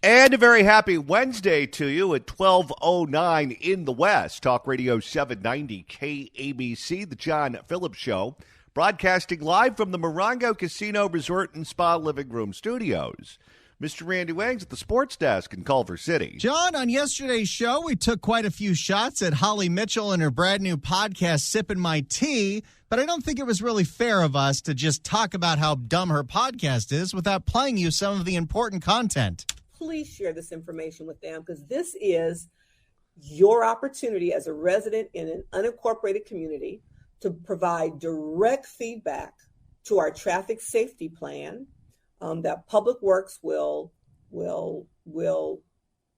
And a very happy Wednesday to you at 12:09 in the West. Talk Radio 790 KABC, the John Phillips Show, broadcasting live from the Morongo Casino Resort and Spa Living Room Studios. Mr. Randy Wangs at the sports desk in Culver City. John, on yesterday's show, we took quite a few shots at Holly Mitchell and her brand new podcast, Sippin' My Tea, but I don't think it was really fair of us to just talk about how dumb her podcast is without playing you some of the important content. Please share this information with them because this is your opportunity as a resident in an unincorporated community to provide direct feedback to our traffic safety plan that Public Works will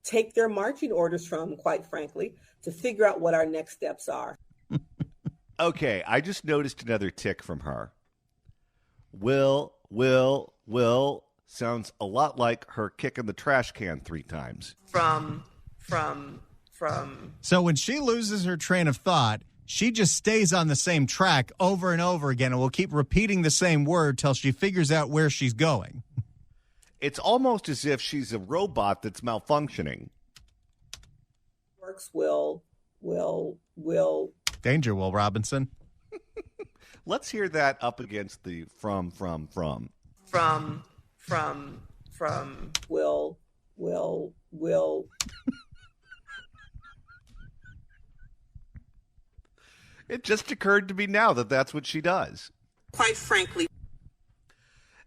take their marching orders from, quite frankly, to figure out what our next steps are. Okay, I just noticed another tick from her. Will sounds a lot like her kicking the trash can 3 times. From. So when she loses her train of thought, she just stays on the same track over and over again and will keep repeating the same word till she figures out where she's going. It's almost as if she's a robot that's malfunctioning. Works will. Danger, Will Robinson. Let's hear that up against the from. Will. It just occurred to me now that that's what she does. Quite frankly.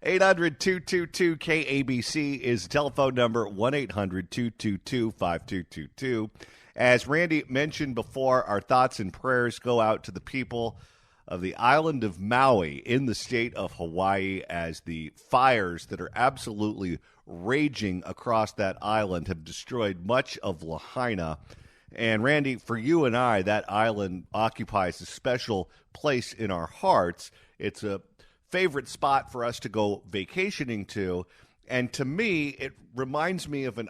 800-222-KABC is the telephone number, 1-800-222-5222. As Randy mentioned before, our thoughts and prayers go out to the people of the island of Maui in the state of Hawaii as the fires that are absolutely raging across that island have destroyed much of Lahaina. And Randy, for you and I, that island occupies a special place in our hearts. It's a favorite spot for us to go vacationing to. And to me, it reminds me of an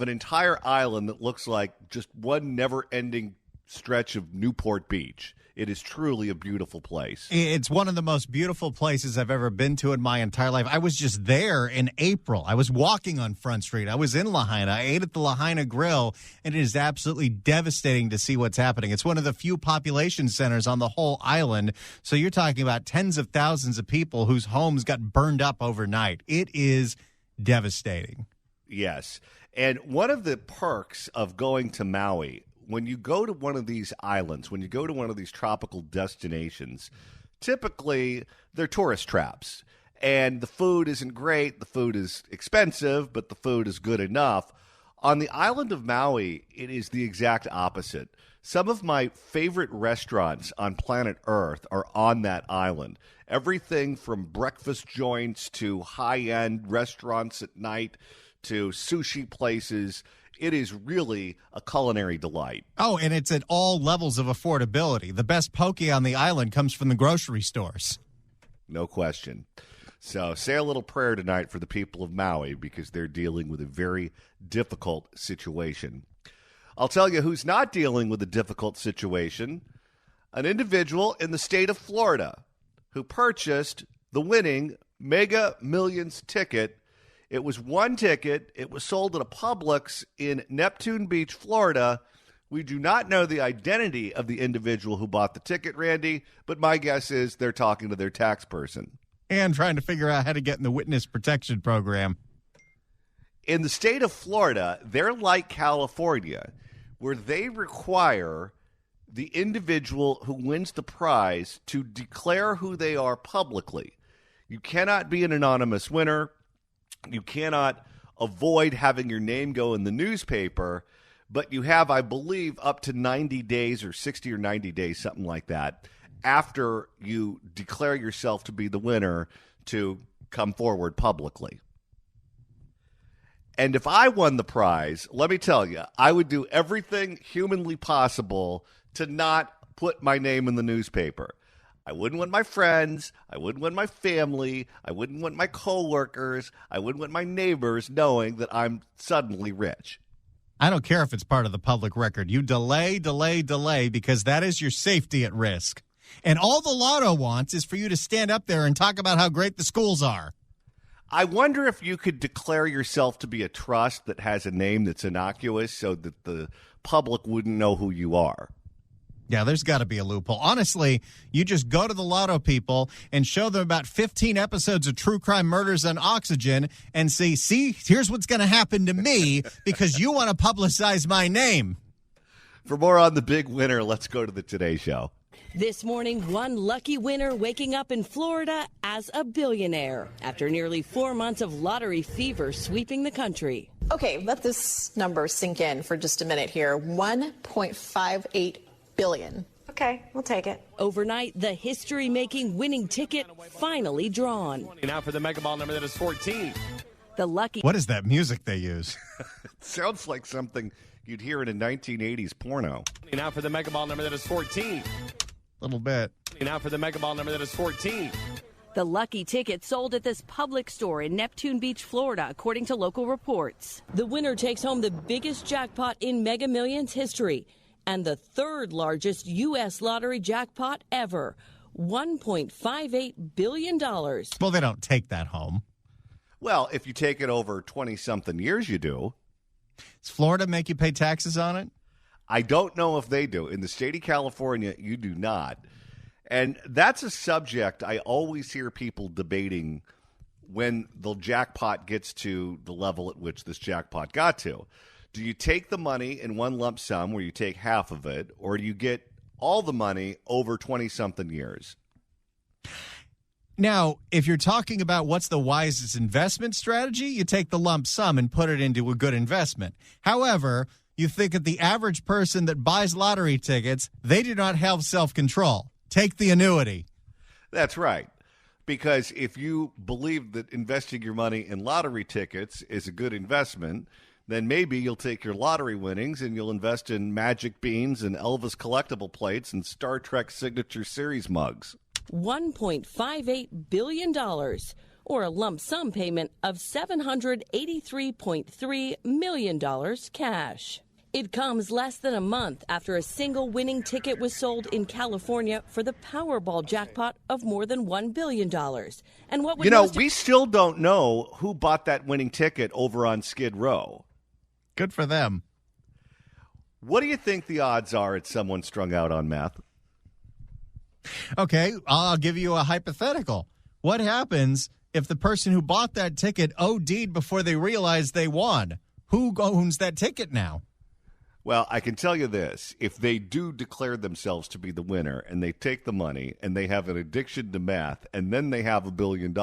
entire island that looks like just one never-ending stretch of Newport Beach. It is truly a beautiful place. It's one of the most beautiful places I've ever been to in my entire life. I was just there in April. I was walking on Front Street. I was in Lahaina. I ate at the Lahaina Grill, and it is absolutely devastating to see what's happening. It's one of the few population centers on the whole island. So you're talking about tens of thousands of people whose homes got burned up overnight. It is devastating. Yes. And one of the perks of going to Maui, when you go to one of these islands, when you go to one of these tropical destinations, typically they're tourist traps. And the food isn't great. The food is expensive, but the food is good enough. On the island of Maui, it is the exact opposite. Some of my favorite restaurants on planet Earth are on that island. Everything from breakfast joints to high-end restaurants at night to sushi places. It is really a culinary delight. Oh, and it's at all levels of affordability. The best poke on the island comes from the grocery stores. No question. So say a little prayer tonight for the people of Maui because they're dealing with a very difficult situation. I'll tell you who's not dealing with a difficult situation. An individual in the state of Florida who purchased the winning Mega Millions ticket. It was one ticket. It was sold at a Publix in Neptune Beach, Florida. We do not know the identity of the individual who bought the ticket, Randy, but my guess is they're talking to their tax person. And trying to figure out how to get in the witness protection program. In the state of Florida, they're like California, where they require the individual who wins the prize to declare who they are publicly. You cannot be an anonymous winner. You cannot avoid having your name go in the newspaper, but you have, I believe, up to 90 days or 60 or 90 days, something like that, after you declare yourself to be the winner to come forward publicly. And if I won the prize, let me tell you, I would do everything humanly possible to not put my name in the newspaper. I wouldn't want my friends, I wouldn't want my family, I wouldn't want my coworkers, I wouldn't want my neighbors knowing that I'm suddenly rich. I don't care if it's part of the public record. You delay, because that is your safety at risk. And all the lotto wants is for you to stand up there and talk about how great the schools are. I wonder if you could declare yourself to be a trust that has a name that's innocuous so that the public wouldn't know who you are. Yeah, there's got to be a loophole. Honestly, you just go to the lotto people and show them about 15 episodes of True Crime Murders on Oxygen and see, here's what's going to happen to me because you want to publicize my name. For more on the big winner, let's go to the Today Show. This morning, one lucky winner waking up in Florida as a billionaire after nearly 4 months of lottery fever sweeping the country. Okay, let this number sink in for just a minute here. 1.58 billion. Okay, we'll take it. Overnight, the history-making winning ticket finally drawn. Now for the Mega Ball number that is 14. The lucky... What is that music they use? It sounds like something you'd hear in a 1980s porno. Now for the Mega Ball number that is 14. Little bit. Now for the Mega Ball number that is 14. The lucky ticket sold at this public store in Neptune Beach, Florida, according to local reports. The winner takes home the biggest jackpot in Mega Millions history and the third largest U.S. lottery jackpot ever, $1.58 billion. Well, they don't take that home. Well, if you take it over 20-something years, you do. Does Florida make you pay taxes on it? I don't know if they do. In the state of California, you do not. And that's a subject I always hear people debating when the jackpot gets to the level at which this jackpot got to. Do you take the money in one lump sum where you take half of it, or do you get all the money over 20-something years? Now, if you're talking about what's the wisest investment strategy, you take the lump sum and put it into a good investment. However, you think that the average person that buys lottery tickets, they do not have self-control. Take the annuity. That's right. Because if you believe that investing your money in lottery tickets is a good investment, then maybe you'll take your lottery winnings and you'll invest in Magic Beans and Elvis collectible plates and Star Trek Signature Series mugs. $1.58 billion, or a lump sum payment of $783.3 million cash. It comes less than a month after a single winning ticket was sold in California for the Powerball jackpot of more than $1 billion. And what would we still don't know who bought that winning ticket over on Skid Row. Good for them. What do you think the odds are it's someone strung out on meth? Okay, I'll give you a hypothetical. What happens if the person who bought that ticket OD'd before they realized they won? Who owns that ticket now? Well, I can tell you this. If they do declare themselves to be the winner and they take the money and they have an addiction to meth and then they have $1 billion,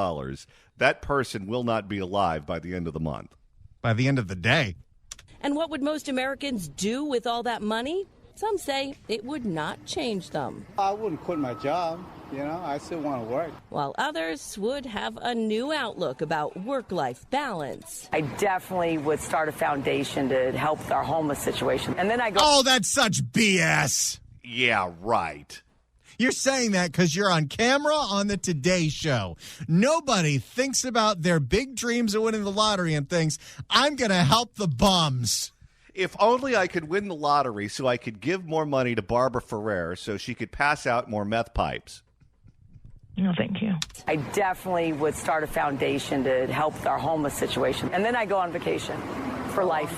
that person will not be alive by the end of the month. By the end of the day. And what would most Americans do with all that money? Some say it would not change them. I wouldn't quit my job. I still want to work. While others would have a new outlook about work-life balance. I definitely would start a foundation to help our homeless situation. And then I go... Oh, that's such BS. Yeah, right. You're saying that because you're on camera on the Today Show. Nobody thinks about their big dreams of winning the lottery and thinks, I'm going to help the bums. If only I could win the lottery so I could give more money to Barbara Ferrer so she could pass out more meth pipes. No, thank you. I definitely would start a foundation to help our homeless situation. And then I go on vacation for life.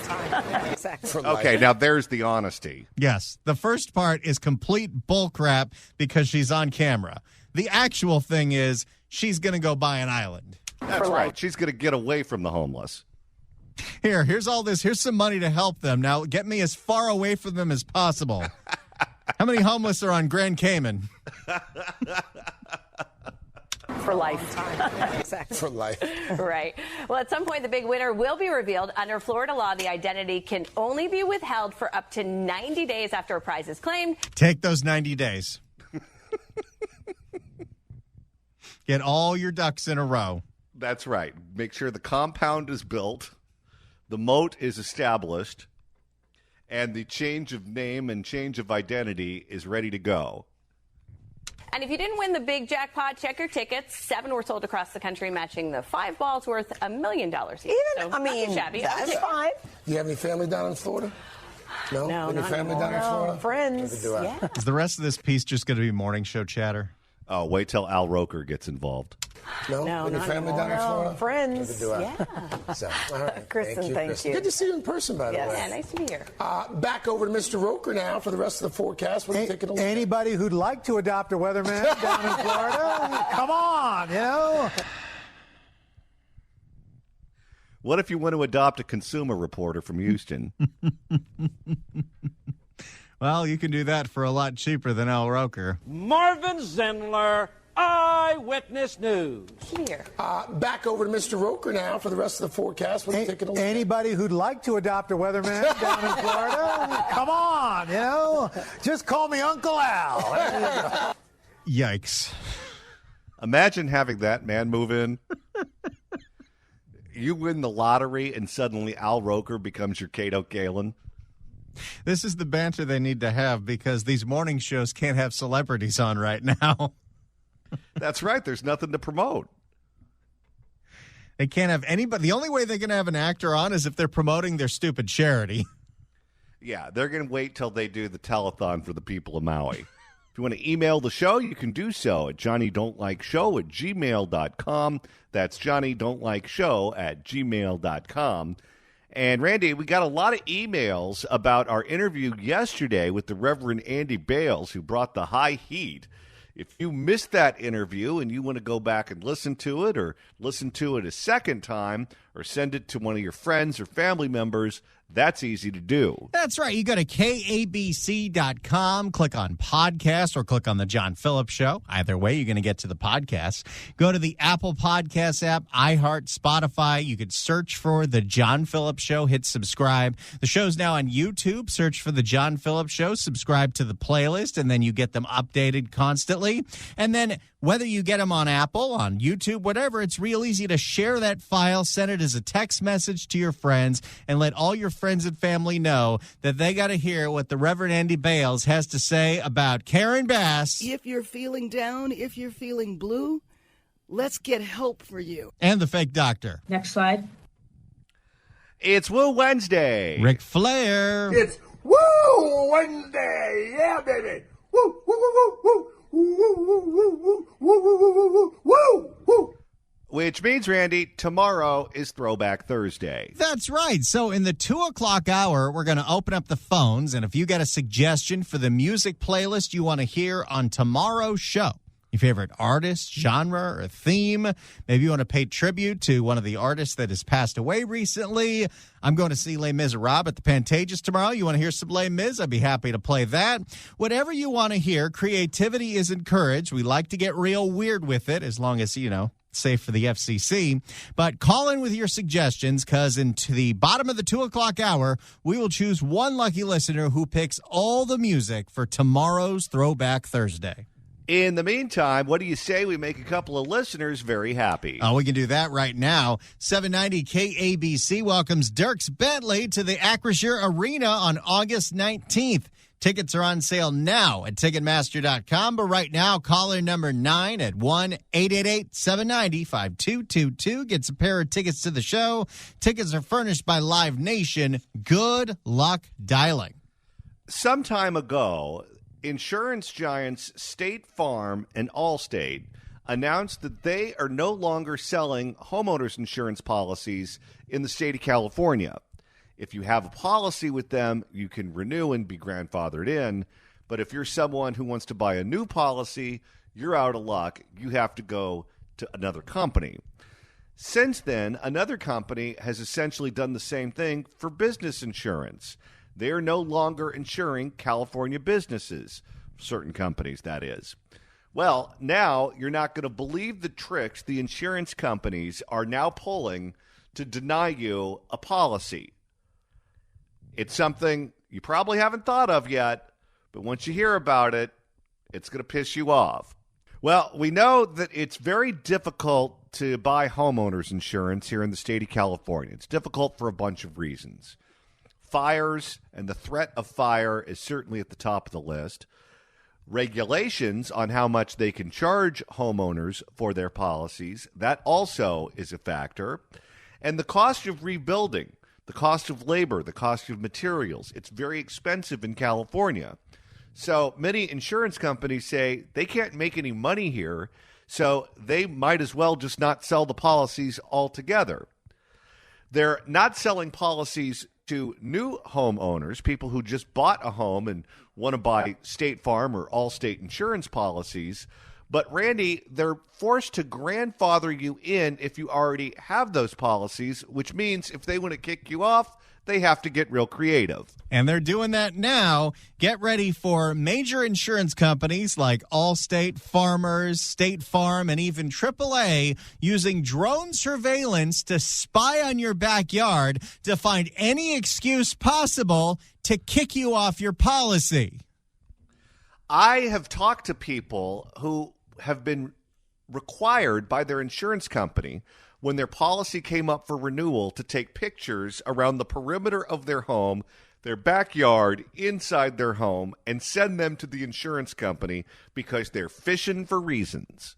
Exactly. Okay, now there's the honesty. Yes, the first part is complete bullcrap because she's on camera. The actual thing is she's going to go buy an island. That's right. She's going to get away from the homeless. Here's all this. Here's some money to help them. Now get me as far away from them as possible. How many homeless are on Grand Cayman? For life. Exactly. For life. Right. Well, at some point, the big winner will be revealed. Under Florida law, the identity can only be withheld for up to 90 days after a prize is claimed. Take those 90 days. Get all your ducks in a row. That's right. Make sure the compound is built, the moat is established, and the change of name and change of identity is ready to go. And if you didn't win the big jackpot, check your tickets. 7 were sold across the country, matching the 5 balls worth $1 million each. Even, not too shabby. that's fine. You have any family down in Florida? No? No, Any not family anymore. down in Florida? Friends. Yeah. Is the rest of this piece just going to be morning show chatter? Oh, wait till Al Roker gets involved. No, No, your not family anymore. down in Florida? Friends, Do I? yeah. So, all right. Kristen, thank you. Good to see you in person, by the way. Yeah, nice to be here. Back over to Mr. Roker now for the rest of the forecast. What are you taking a look at? Anybody who'd like to adopt a weatherman down in Florida, come on, you know. What if you want to adopt a consumer reporter from Houston? Well, you can do that for a lot cheaper than Al Roker. Marvin Zindler, Eyewitness News. Here. Back over to Mr. Roker now for the rest of the forecast. What are you taking a look at? Anybody who'd like to adopt a weatherman down in Florida, come on, you know. Just call me Uncle Al. Yikes. Imagine having that man move in. You win the lottery, and suddenly Al Roker becomes your Kato Kaelin. This is the banter they need to have because these morning shows can't have celebrities on right now. That's right. There's nothing to promote. They can't have anybody. The only way they can have an actor on is if they're promoting their stupid charity. Yeah, they're going to wait till they do the telethon for the people of Maui. If you want to email the show, you can do so at johnnydon'tlikeshow@gmail.com. That's johnnydon'tlikeshow@gmail.com. And, Randy, we got a lot of emails about our interview yesterday with the Reverend Andy Bales, who brought the high heat. If you missed that interview and you want to go back and listen to it or listen to it a second time or send it to one of your friends or family members, that's easy to do. That's right. You go to KABC.com, click on podcast, or click on the John Phillips Show. Either way, you're going to get to the podcast. Go to the Apple Podcast app, iHeart, Spotify. You could search for the John Phillips Show, hit subscribe. The show's now on YouTube. Search for the John Phillips Show, subscribe to the playlist, and then you get them updated constantly. And then whether you get them on Apple, on YouTube, whatever, it's real easy to share that file, send it as a text message to your friends, and let all your friends and family know that they got to hear what the Reverend Andy Bales has to say about Karen Bass. If you're feeling down, if you're feeling blue, let's get help for you. And the fake doctor. Next slide. It's Woo Wednesday. Ric Flair. It's Woo Wednesday. Yeah, baby. Woo, woo, woo, woo, woo. Woo, woo, woo, woo, woo, woo, woo, woo. Which means, Randy, tomorrow is Throwback Thursday. That's right. So in the 2 o'clock hour, we're going to open up the phones. And if you got a suggestion for the music playlist you want to hear on tomorrow's show, your favorite artist, genre, or theme, maybe you want to pay tribute to one of the artists that has passed away recently. I'm going to see Les Miserables at the Pantages tomorrow. You want to hear some Les Mis? I'd be happy to play that. Whatever you want to hear, creativity is encouraged. We like to get real weird with it as long as, safe for the FCC. But call in with your suggestions because into the bottom of the 2 o'clock hour, we will choose one lucky listener who picks all the music for tomorrow's Throwback Thursday. In the meantime, what do you say we make a couple of listeners very happy? Oh, we can do that right now. 790 KABC welcomes Dierks Bentley to the Acrisure Arena on August 19th. Tickets are on sale now at Ticketmaster.com, but right now, caller number 9 at 1-888-790-5222 gets a pair of tickets to the show. Tickets are furnished by Live Nation. Good luck dialing. Some time ago, insurance giants State Farm and Allstate announced that they are no longer selling homeowners insurance policies in the state of California. If you have a policy with them, you can renew and be grandfathered in. But if you're someone who wants to buy a new policy, you're out of luck. You have to go to another company. Since then, another company has essentially done the same thing for business insurance. They are no longer insuring California businesses, certain companies, that is. Well, now you're not going to believe the tricks the insurance companies are now pulling to deny you a policy. It's something you probably haven't thought of yet, but once you hear about it, it's going to piss you off. Well, we know that it's very difficult to buy homeowners insurance here in the state of California. It's difficult for a bunch of reasons. Fires and the threat of fire is certainly at the top of the list. Regulations on how much they can charge homeowners for their policies, that also is a factor. And the cost of rebuilding, the cost of labor, the cost of materials, it's very expensive in California. So many insurance companies say they can't make any money here So they might as well just not sell the policies altogether. They're not selling policies to new homeowners, people who just bought a home and want to buy State Farm or Allstate insurance policies. But, Randy, they're forced to grandfather you in if you already have those policies, which means if they want to kick you off, they have to get real creative. And they're doing that now. Get ready for major insurance companies like Allstate, Farmers, State Farm, and even AAA using drone surveillance to spy on your backyard to find any excuse possible to kick you off your policy. I have talked to people who have been required by their insurance company when their policy came up for renewal to take pictures around the perimeter of their home, their backyard, inside their home, and send them to the insurance company because they're fishing for reasons.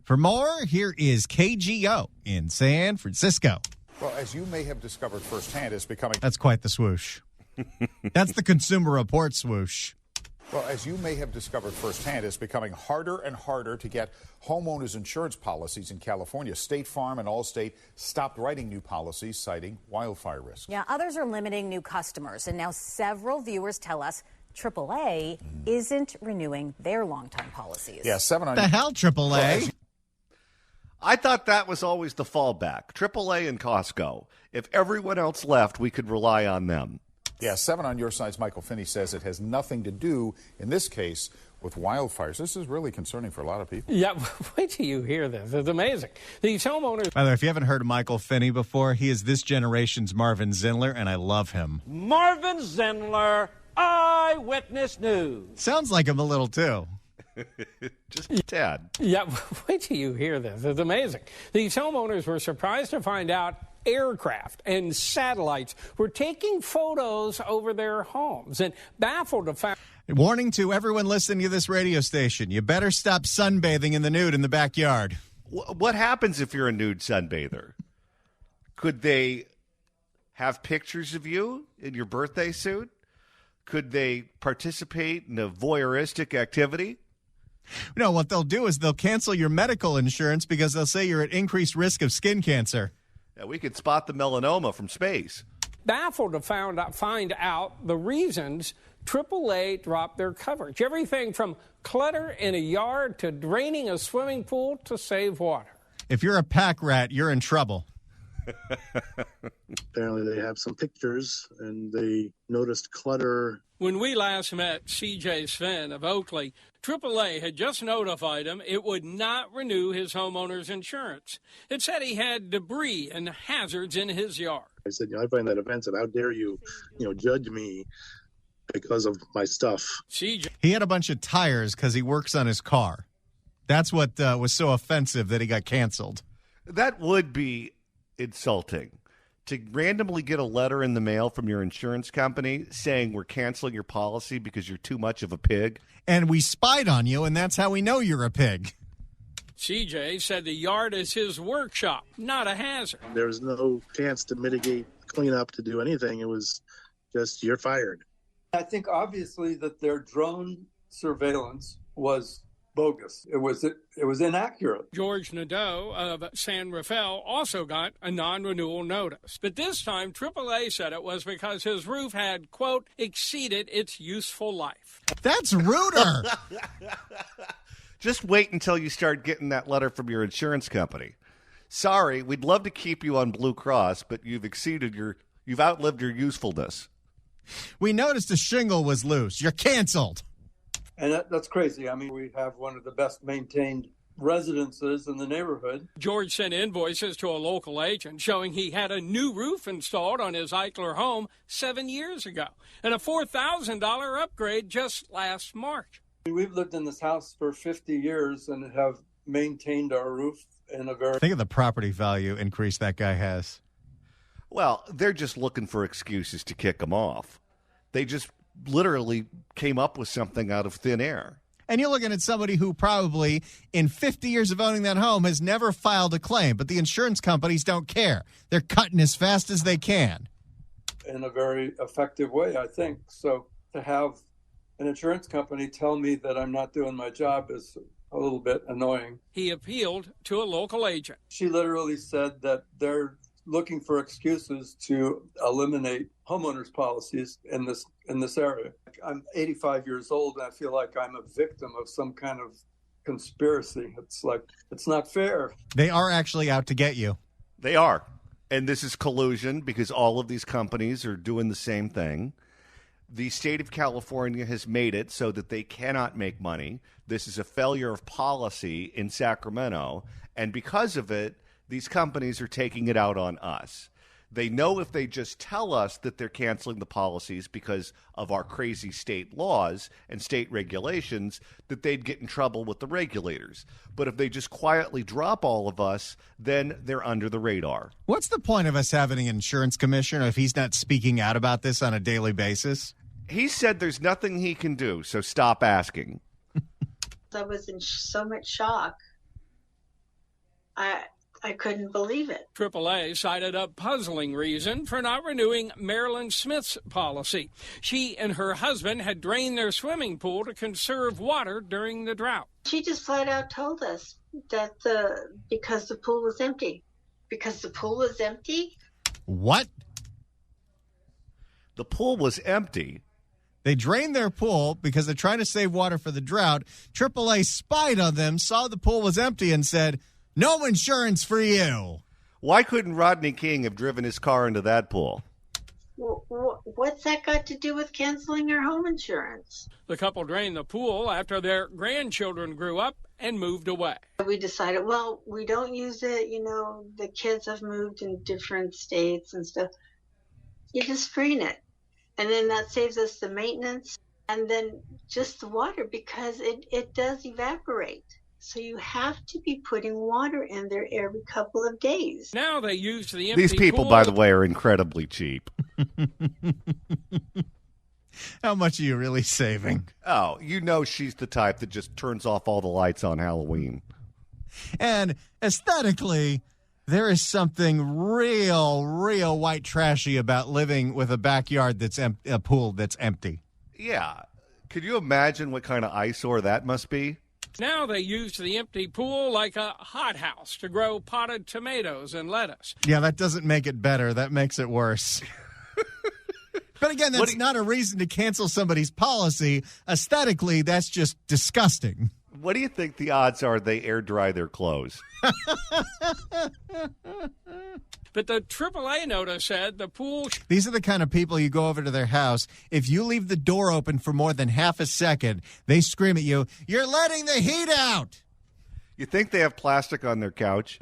For more, here is KGO in San Francisco. Well, as you may have discovered firsthand, it's becoming... That's quite the swoosh. That's the Consumer Report swoosh. Well, as you may have discovered firsthand, it's becoming harder and harder to get homeowners insurance policies in California. State Farm and Allstate stopped writing new policies, citing wildfire risk. Yeah, others are limiting new customers. And now several viewers tell us AAA isn't renewing their longtime policies. Yeah, 7 on... The hell, AAA? I thought that was always the fallback. AAA and Costco. If everyone else left, we could rely on them. Yeah, 7 on your side's Michael Finney says it has nothing to do, in this case, with wildfires. This is really concerning for a lot of people. Yeah, wait till you hear this. It's amazing. These homeowners... By the way, if you haven't heard of Michael Finney before, he is this generation's Marvin Zindler, and I love him. Marvin Zindler, Eyewitness News. Sounds like him a little, too. Just a tad. Yeah, wait till you hear this. It's amazing. These homeowners were surprised to find out aircraft and satellites were taking photos over their homes and baffled to find... Warning to everyone listening to this radio station, you better stop sunbathing in the nude in the backyard. What happens if you're a nude sunbather? Could they have pictures of you in your birthday suit? Could they participate in a voyeuristic activity? No, what they'll do is they'll cancel your medical insurance because they'll say you're at increased risk of skin cancer. Yeah, we could spot the melanoma from space. Baffled to find out the reasons AAA dropped their coverage. Everything from clutter in a yard to draining a swimming pool to save water. If you're a pack rat, you're in trouble. Apparently they have some pictures and they noticed clutter. When we last met C.J. Sven of Oakley, AAA had just notified him it would not renew his homeowner's insurance. It said he had debris and hazards in his yard. I said, I find that offensive. How dare you, judge me because of my stuff. CJ. He had a bunch of tires because he works on his car. That's what was so offensive that he got canceled. That would be insulting. To randomly get a letter in the mail from your insurance company saying we're canceling your policy because you're too much of a pig. And we spied on you, and that's how we know you're a pig. CJ said the yard is his workshop, not a hazard. There was no chance to mitigate, clean up, to do anything. It was just, you're fired. I think obviously that their drone surveillance was bogus. It was inaccurate. George Nadeau of San Rafael also got a non-renewal notice. But this time, AAA said it was because his roof had, quote, exceeded its useful life. That's ruder. Just wait until you start getting that letter from your insurance company. Sorry, we'd love to keep you on Blue Cross, but you've outlived your usefulness. We noticed a shingle was loose. You're canceled. And that's crazy. I mean, we have one of the best maintained residences in the neighborhood. George sent invoices to a local agent showing he had a new roof installed on his Eichler home 7 years ago and a $4,000 upgrade just last March. We've lived in this house for 50 years and have maintained our roof in a very... Think of the property value increase that guy has. Well, they're just looking for excuses to kick him off. They just literally came up with something out of thin air. And you're looking at somebody who probably, in 50 years of owning that home, has never filed a claim. But the insurance companies don't care. They're cutting as fast as they can. In a very effective way, I think. So to have an insurance company tell me that I'm not doing my job is a little bit annoying. He appealed to a local agent. She literally said that they're looking for excuses to eliminate homeowners policies in this area. I'm 85 years old, and I feel like I'm a victim of some kind of conspiracy. It's like, it's not fair. They are actually out to get you. They are. And this is collusion because all of these companies are doing the same thing. The state of California has made it so that they cannot make money. This is a failure of policy in Sacramento. And because of it, these companies are taking it out on us. They know if they just tell us that they're canceling the policies because of our crazy state laws and state regulations, that they'd get in trouble with the regulators. But if they just quietly drop all of us, then they're under the radar. What's the point of us having an insurance commissioner if he's not speaking out about this on a daily basis? He said there's nothing he can do, so stop asking. I was in so much shock. I couldn't believe it. AAA cited a puzzling reason for not renewing Marilyn Smith's policy. She and her husband had drained their swimming pool to conserve water during the drought. She just flat out told us that because the pool was empty. Because the pool was empty? What? The pool was empty? They drained their pool because they're trying to save water for the drought. AAA spied on them, saw the pool was empty, and said, "No insurance for you." Why couldn't Rodney King have driven his car into that pool? What's that got to do with canceling our home insurance? The couple drained the pool after their grandchildren grew up and moved away. We decided, well, we don't use it. You know, the kids have moved in different states and stuff. You just drain it. And then that saves us the maintenance and then just the water because it does evaporate. So you have to be putting water in there every couple of days. Now they use the empty These people, pool. by the way, are incredibly cheap. How much are you really saving? Oh, you know she's the type that just turns off all the lights on Halloween. And aesthetically, there is something real white trashy about living with a backyard that's a pool that's empty. Yeah. Could you imagine what kind of eyesore that must be? Now they use the empty pool like a hothouse to grow potted tomatoes and lettuce. Yeah, that doesn't make it better. That makes it worse. But again, that's not a reason to cancel somebody's policy. Aesthetically, that's just disgusting. What do you think the odds are they air dry their clothes? But the AAA notice said the pool... These are the kind of people you go over to their house. If you leave the door open for more than half a second, they scream at you, "You're letting the heat out!" You think they have plastic on their couch?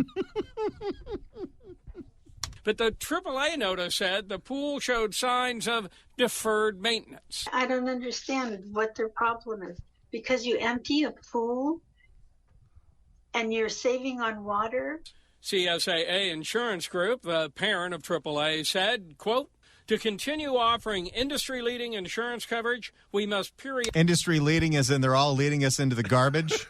But the AAA notice said the pool showed signs of deferred maintenance. I don't understand what their problem is. Because you empty a pool and you're saving on water? CSAA Insurance Group, the parent of AAA, said, quote, "To continue offering industry-leading insurance coverage, we must Industry-leading as in they're all leading us into the garbage?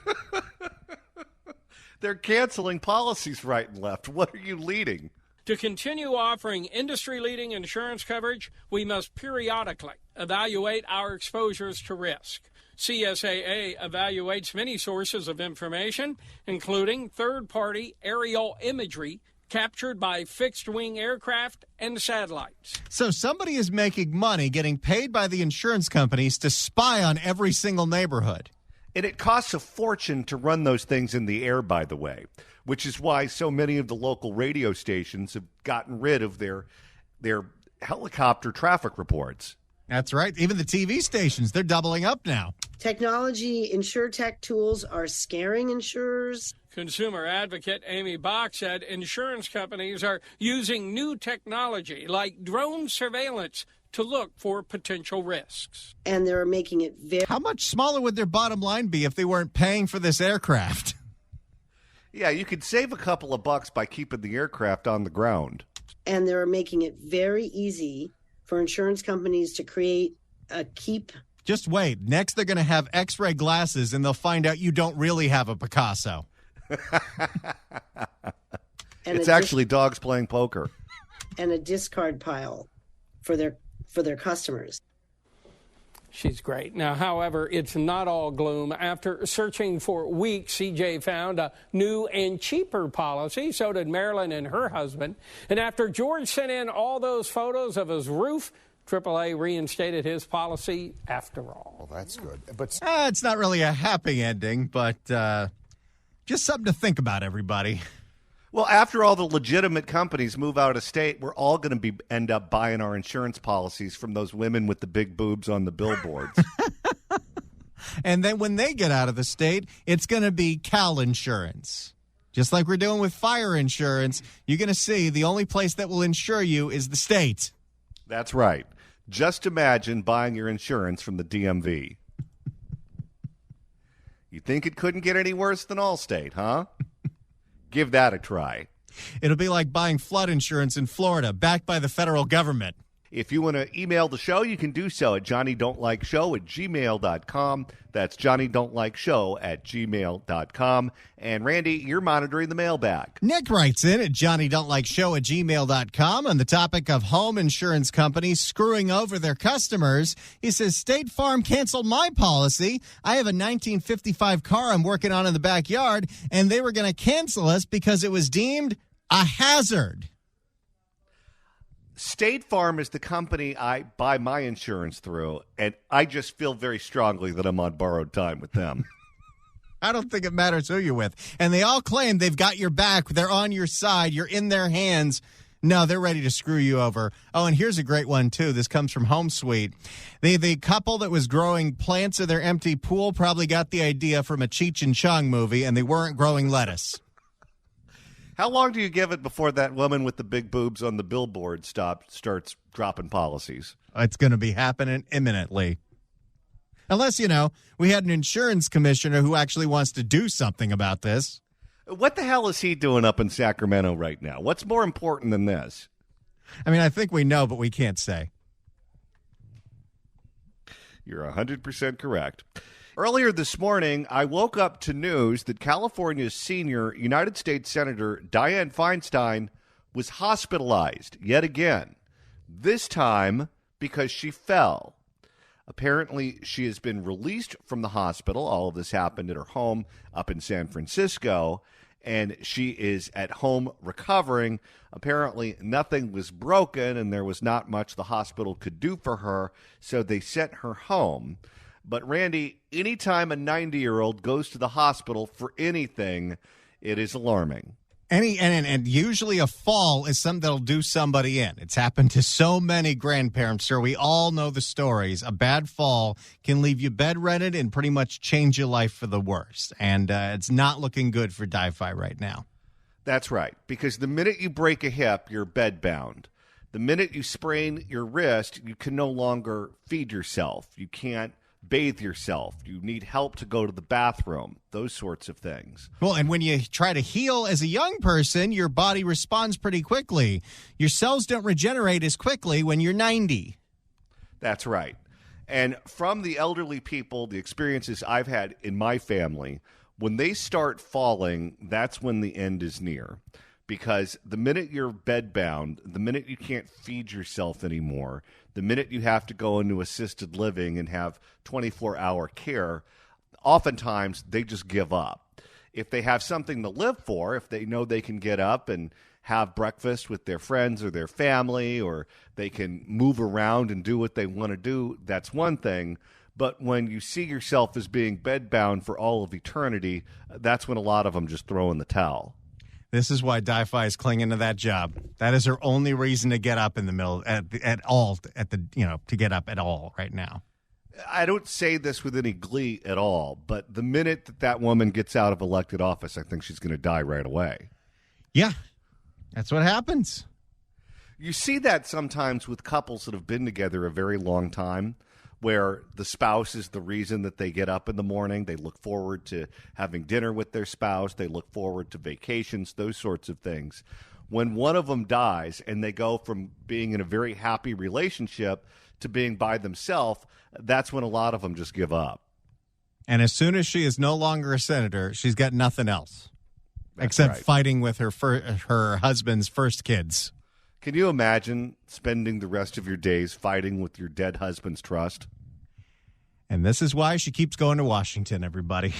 They're canceling policies right and left. What are you leading? To continue offering industry-leading insurance coverage, we must periodically evaluate our exposures to risk. CSAA evaluates many sources of information, including third-party aerial imagery captured by fixed-wing aircraft and satellites." So somebody is making money getting paid by the insurance companies to spy on every single neighborhood. And it costs a fortune to run those things in the air, by the way, which is why so many of the local radio stations have gotten rid of their helicopter traffic reports. That's right. Even the TV stations, they're doubling up now. Technology, InsurTech tools are scaring insurers. Consumer advocate Amy Bach said insurance companies are using new technology like drone surveillance to look for potential risks. And they're making it very... How much smaller would their bottom line be if they weren't paying for this aircraft? Yeah, you could save a couple of bucks by keeping the aircraft on the ground. And they're making it very easy for insurance companies to create a keep. Just wait. Next, they're going to have X-ray glasses, and they'll find out you don't really have a Picasso. It's actually dogs playing poker. And a discard pile for their customers. She's great. Now, however, it's not all gloom. After searching for weeks, CJ found a new and cheaper policy. So did Marilyn and her husband. And after George sent in all those photos of his roof, AAA reinstated his policy after all. Well, that's good. But it's not really a happy ending, but just something to think about, everybody. Well, after all the legitimate companies move out of state, we're all going to end up buying our insurance policies from those women with the big boobs on the billboards. And then when they get out of the state, it's going to be Cal Insurance. Just like we're doing with fire insurance, you're going to see the only place that will insure you is the state. That's right. Just imagine buying your insurance from the DMV. You think it couldn't get any worse than Allstate, huh? Give that a try. It'll be like buying flood insurance in Florida, backed by the federal government. If you want to email the show, you can do so at johnnydon'tlikeshow@gmail.com. That's johnnydon'tlikeshow@gmail.com. And Randy, you're monitoring the mailbag. Nick writes in at johnnydon'tlikeshow@gmail.com on the topic of home insurance companies screwing over their customers. He says, State Farm canceled my policy. I have a 1955 car I'm working on in the backyard, and they were going to cancel us because it was deemed a hazard. State Farm is the company I buy my insurance through, and I just feel very strongly that I'm on borrowed time with them. I don't think it matters who you're with. And they all claim they've got your back. They're on your side. You're in their hands. No, they're ready to screw you over. Oh, and here's a great one, too. This comes from Home Sweet. The couple that was growing plants in their empty pool probably got the idea from a Cheech and Chong movie, and they weren't growing lettuce. How long do you give it before that woman with the big boobs on the billboard starts dropping policies? It's going to be happening imminently. Unless, we had an insurance commissioner who actually wants to do something about this. What the hell is he doing up in Sacramento right now? What's more important than this? I mean, I think we know, but we can't say. You're 100% correct. Earlier this morning, I woke up to news that California's senior United States Senator Dianne Feinstein was hospitalized yet again, this time because she fell. Apparently, she has been released from the hospital. All of this happened at her home up in San Francisco, and she is at home recovering. Apparently, nothing was broken, and there was not much the hospital could do for her, so they sent her home. But, Randy, anytime a 90-year-old goes to the hospital for anything, it is alarming. And usually a fall is something that'll do somebody in. It's happened to so many grandparents, sir. We all know the stories. A bad fall can leave you bedridden and pretty much change your life for the worse. And it's not looking good for Di-Fi right now. That's right, because the minute you break a hip, you're bedbound. The minute you sprain your wrist, you can no longer feed yourself. You can't bathe yourself. You need help to go to the bathroom, those sorts of things. Well, and when you try to heal as a young person, your body responds pretty quickly. Your cells don't regenerate as quickly when you're 90. That's right. And from the elderly people, the experiences I've had in my family, when they start falling, that's when the end is near. Because the minute you're bedbound, the minute you can't feed yourself anymore, the minute you have to go into assisted living and have 24-hour care, oftentimes they just give up. If they have something to live for, if they know they can get up and have breakfast with their friends or their family, or they can move around and do what they want to do, that's one thing. But when you see yourself as being bedbound for all of eternity, that's when a lot of them just throw in the towel. This is why Di-Fi is clinging to that job. That is her only reason to get up in the middle to get up at all right now. I don't say this with any glee at all, but the minute that woman gets out of elected office, I think she's going to die right away. Yeah, that's what happens. You see that sometimes with couples that have been together a very long time, where the spouse is the reason that they get up in the morning. They look forward to having dinner with their spouse. They look forward to vacations, those sorts of things. When one of them dies and they go from being in a very happy relationship to being by themselves, that's when a lot of them just give up. And as soon as she is no longer a senator, she's got nothing else except right. Fighting with her husband's first kids. Can you imagine spending the rest of your days fighting with your dead husband's trust? And this is why she keeps going to Washington, everybody.